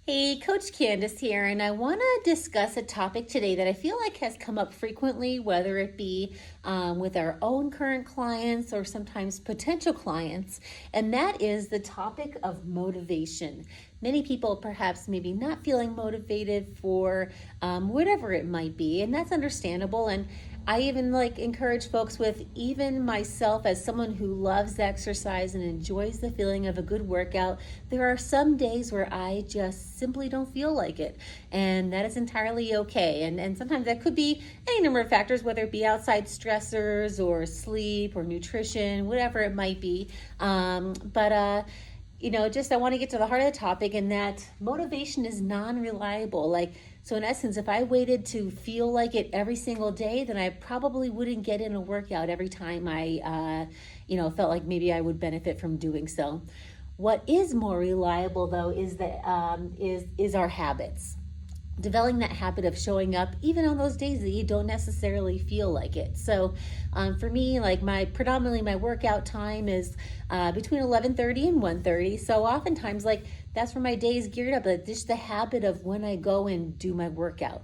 Hey, Coach Candace here, and I want to discuss a topic today that I feel like has come up frequently, whether it be with our own current clients or sometimes potential clients, and that is the topic of motivation. Many people perhaps maybe not feeling motivated for whatever it might be, and that's understandable. And I even encourage folks with even myself as someone who loves exercise and enjoys the feeling of a good workout. There are some days where I just simply don't feel like it, and that is entirely okay. And sometimes that could be any number of factors, whether it be outside stressors or sleep or nutrition, whatever it might be. Just I want to get to the heart of the topic, and that motivation is non-reliable. So in essence, if I waited to feel like it every single day, then I probably wouldn't get in a workout every time I felt like maybe I would benefit from doing so. What is more reliable, though, is our habits. Developing that habit of showing up even on those days that you don't necessarily feel like it. So for me, predominantly my workout time is between 11:30 and 1:30. So oftentimes that's where my day is geared up, but just the habit of when I go and do my workout.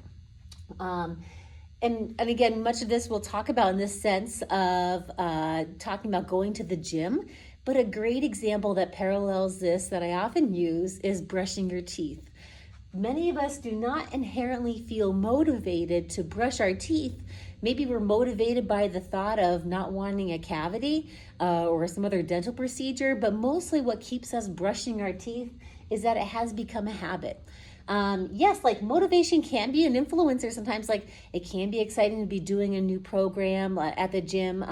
And again, much of this we'll talk about in this sense of talking about going to the gym. But a great example that parallels this that I often use is brushing your teeth. Many of us do not inherently feel motivated to brush our teeth. Maybe we're motivated by the thought of not wanting a cavity or some other dental procedure, but mostly what keeps us brushing our teeth is that it has become a habit. Yes, motivation can be an influencer sometimes. It can be exciting to be doing a new program at the gym.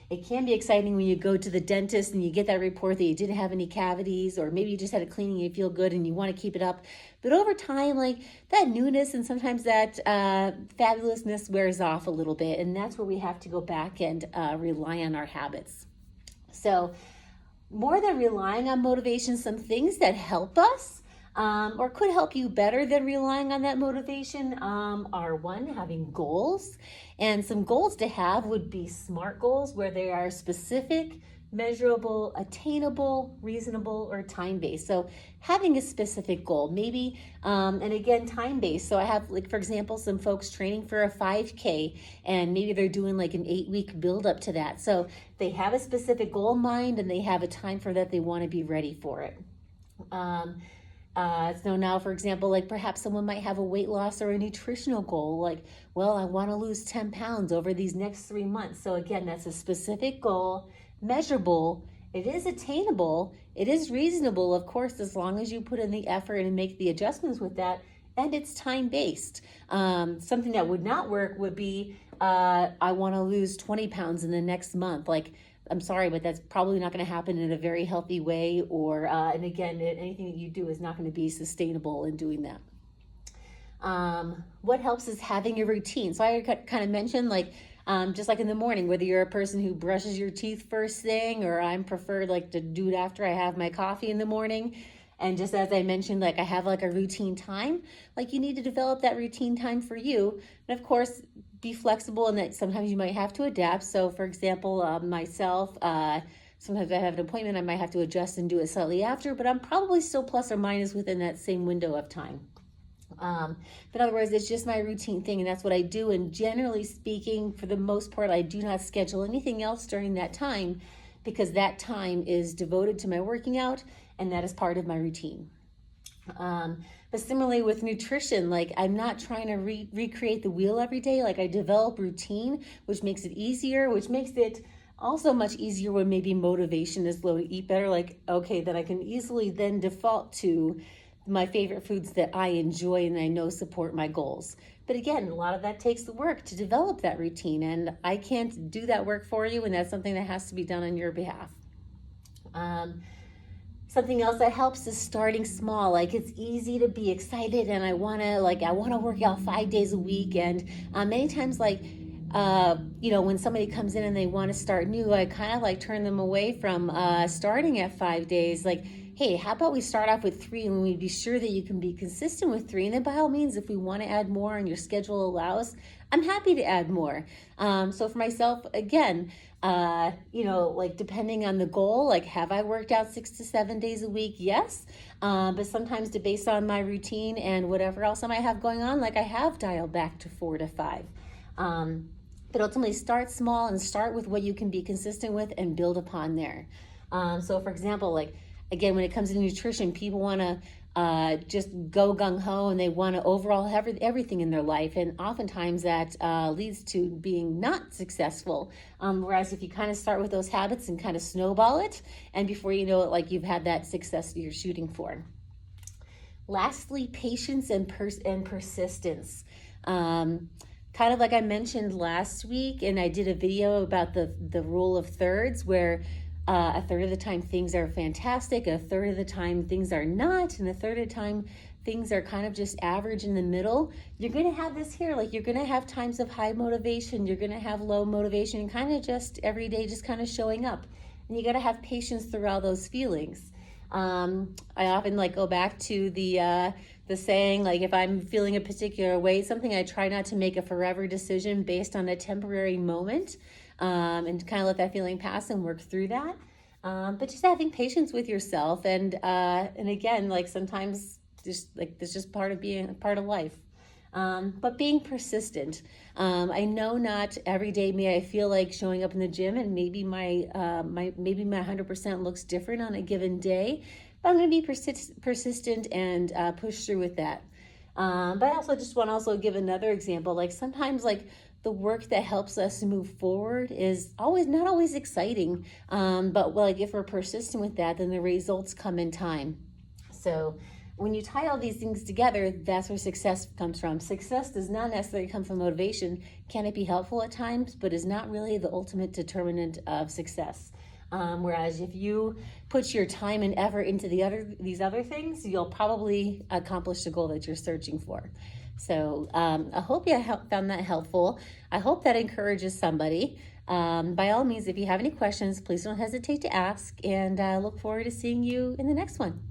It can be exciting when you go to the dentist and you get that report that you didn't have any cavities, or maybe you just had a cleaning and you feel good and you want to keep it up. But over time, that newness and sometimes that fabulousness wears off a little bit, and that's where we have to go back and rely on our habits. So more than relying on motivation, some things that help us or could help you better than relying on that motivation are one, having goals. And some goals to have would be SMART goals, where they are specific, measurable, attainable, reasonable, or time-based. So having a specific goal, maybe, and again, time-based. So I have, for example, some folks training for a 5K, and maybe they're doing an 8-week build-up to that. So they have a specific goal in mind, and they have a time for that they want to be ready for it. So now, for example, perhaps someone might have a weight loss or a nutritional goal, I want to lose 10 pounds over these next 3 months. So again, that's a specific goal, measurable, it is attainable, it is reasonable, of course, as long as you put in the effort and make the adjustments with that, and it's time-based. Something that would not work would be, I want to lose 20 pounds in the next month. I'm sorry, but that's probably not going to happen in a very healthy way, and again, anything that you do is not going to be sustainable in doing that. What helps is having a routine. So I kind of mentioned, just like in the morning, whether you're a person who brushes your teeth first thing, or I'm preferred to do it after I have my coffee in the morning. And just as I mentioned, I have a routine time, you need to develop that routine time for you. And of course, be flexible, and that sometimes you might have to adapt. So for example, myself, sometimes I have an appointment, I might have to adjust and do it slightly after, but I'm probably still plus or minus within that same window of time. But in other words, it's just my routine thing, and that's what I do. And generally speaking, for the most part, I do not schedule anything else during that time, because that time is devoted to my working out, and that is part of my routine. But similarly with nutrition, I'm not trying to recreate the wheel every day. I develop routine, which makes it easier, which makes it also much easier when maybe motivation is low to eat better. Then I can easily then default to my favorite foods that I enjoy and I know support my goals. But again, a lot of that takes the work to develop that routine, and I can't do that work for you, and that's something that has to be done on your behalf. Something else that helps is starting small. It's easy to be excited, and I want to work out 5 days a week. And many times, when somebody comes in and they want to start new, I kind of turn them away from starting at 5 days. hey, how about we start off with 3 and we be sure that you can be consistent with 3. And then by all means, if we want to add more and your schedule allows, I'm happy to add more. So for myself, again, like depending on the goal, like have I worked out 6 to 7 days a week? Yes. But sometimes based on my routine and whatever else I might have going on, like I have dialed back to 4 to 5. But ultimately start small and start with what you can be consistent with and build upon there. So for example, like again, when it comes to nutrition, people want to just go gung-ho and they want to overall have everything in their life. And oftentimes that leads to being not successful. Whereas if you kind of start with those habits and kind of snowball it, and before you know it, like you've had that success you're shooting for. Lastly, patience and persistence. Kind of like I mentioned last week, and I did a video about the rule of thirds, where a third of the time things are fantastic, a third of the time things are not, and a third of the time things are kind of just average in the middle. You're going to have this here, like you're going to have times of high motivation, you're going to have low motivation, and kind of just every day just kind of showing up. And you got to have patience through all those feelings. I often go back to the saying, like if I'm feeling a particular way, something I try not to make a forever decision based on a temporary moment, and kind of let that feeling pass and work through that. But just having patience with yourself, and again, like sometimes just like this is just part of life. But being persistent. I know not every day may I feel like showing up in the gym, and maybe my 100% looks different on a given day, but I'm going to be persistent and push through with that. But I also just want to also give another example. Like sometimes the work that helps us move forward is not always exciting, but like if we're persistent with that, then the results come in time. So when you tie all these things together, that's where success comes from. Success does not necessarily come from motivation. Can it be helpful at times, but is not really the ultimate determinant of success. Whereas if you put your time and effort into these other things, you'll probably accomplish the goal that you're searching for. So I hope you found that helpful. I hope that encourages somebody. By all means, if you have any questions, please don't hesitate to ask, and I look forward to seeing you in the next one.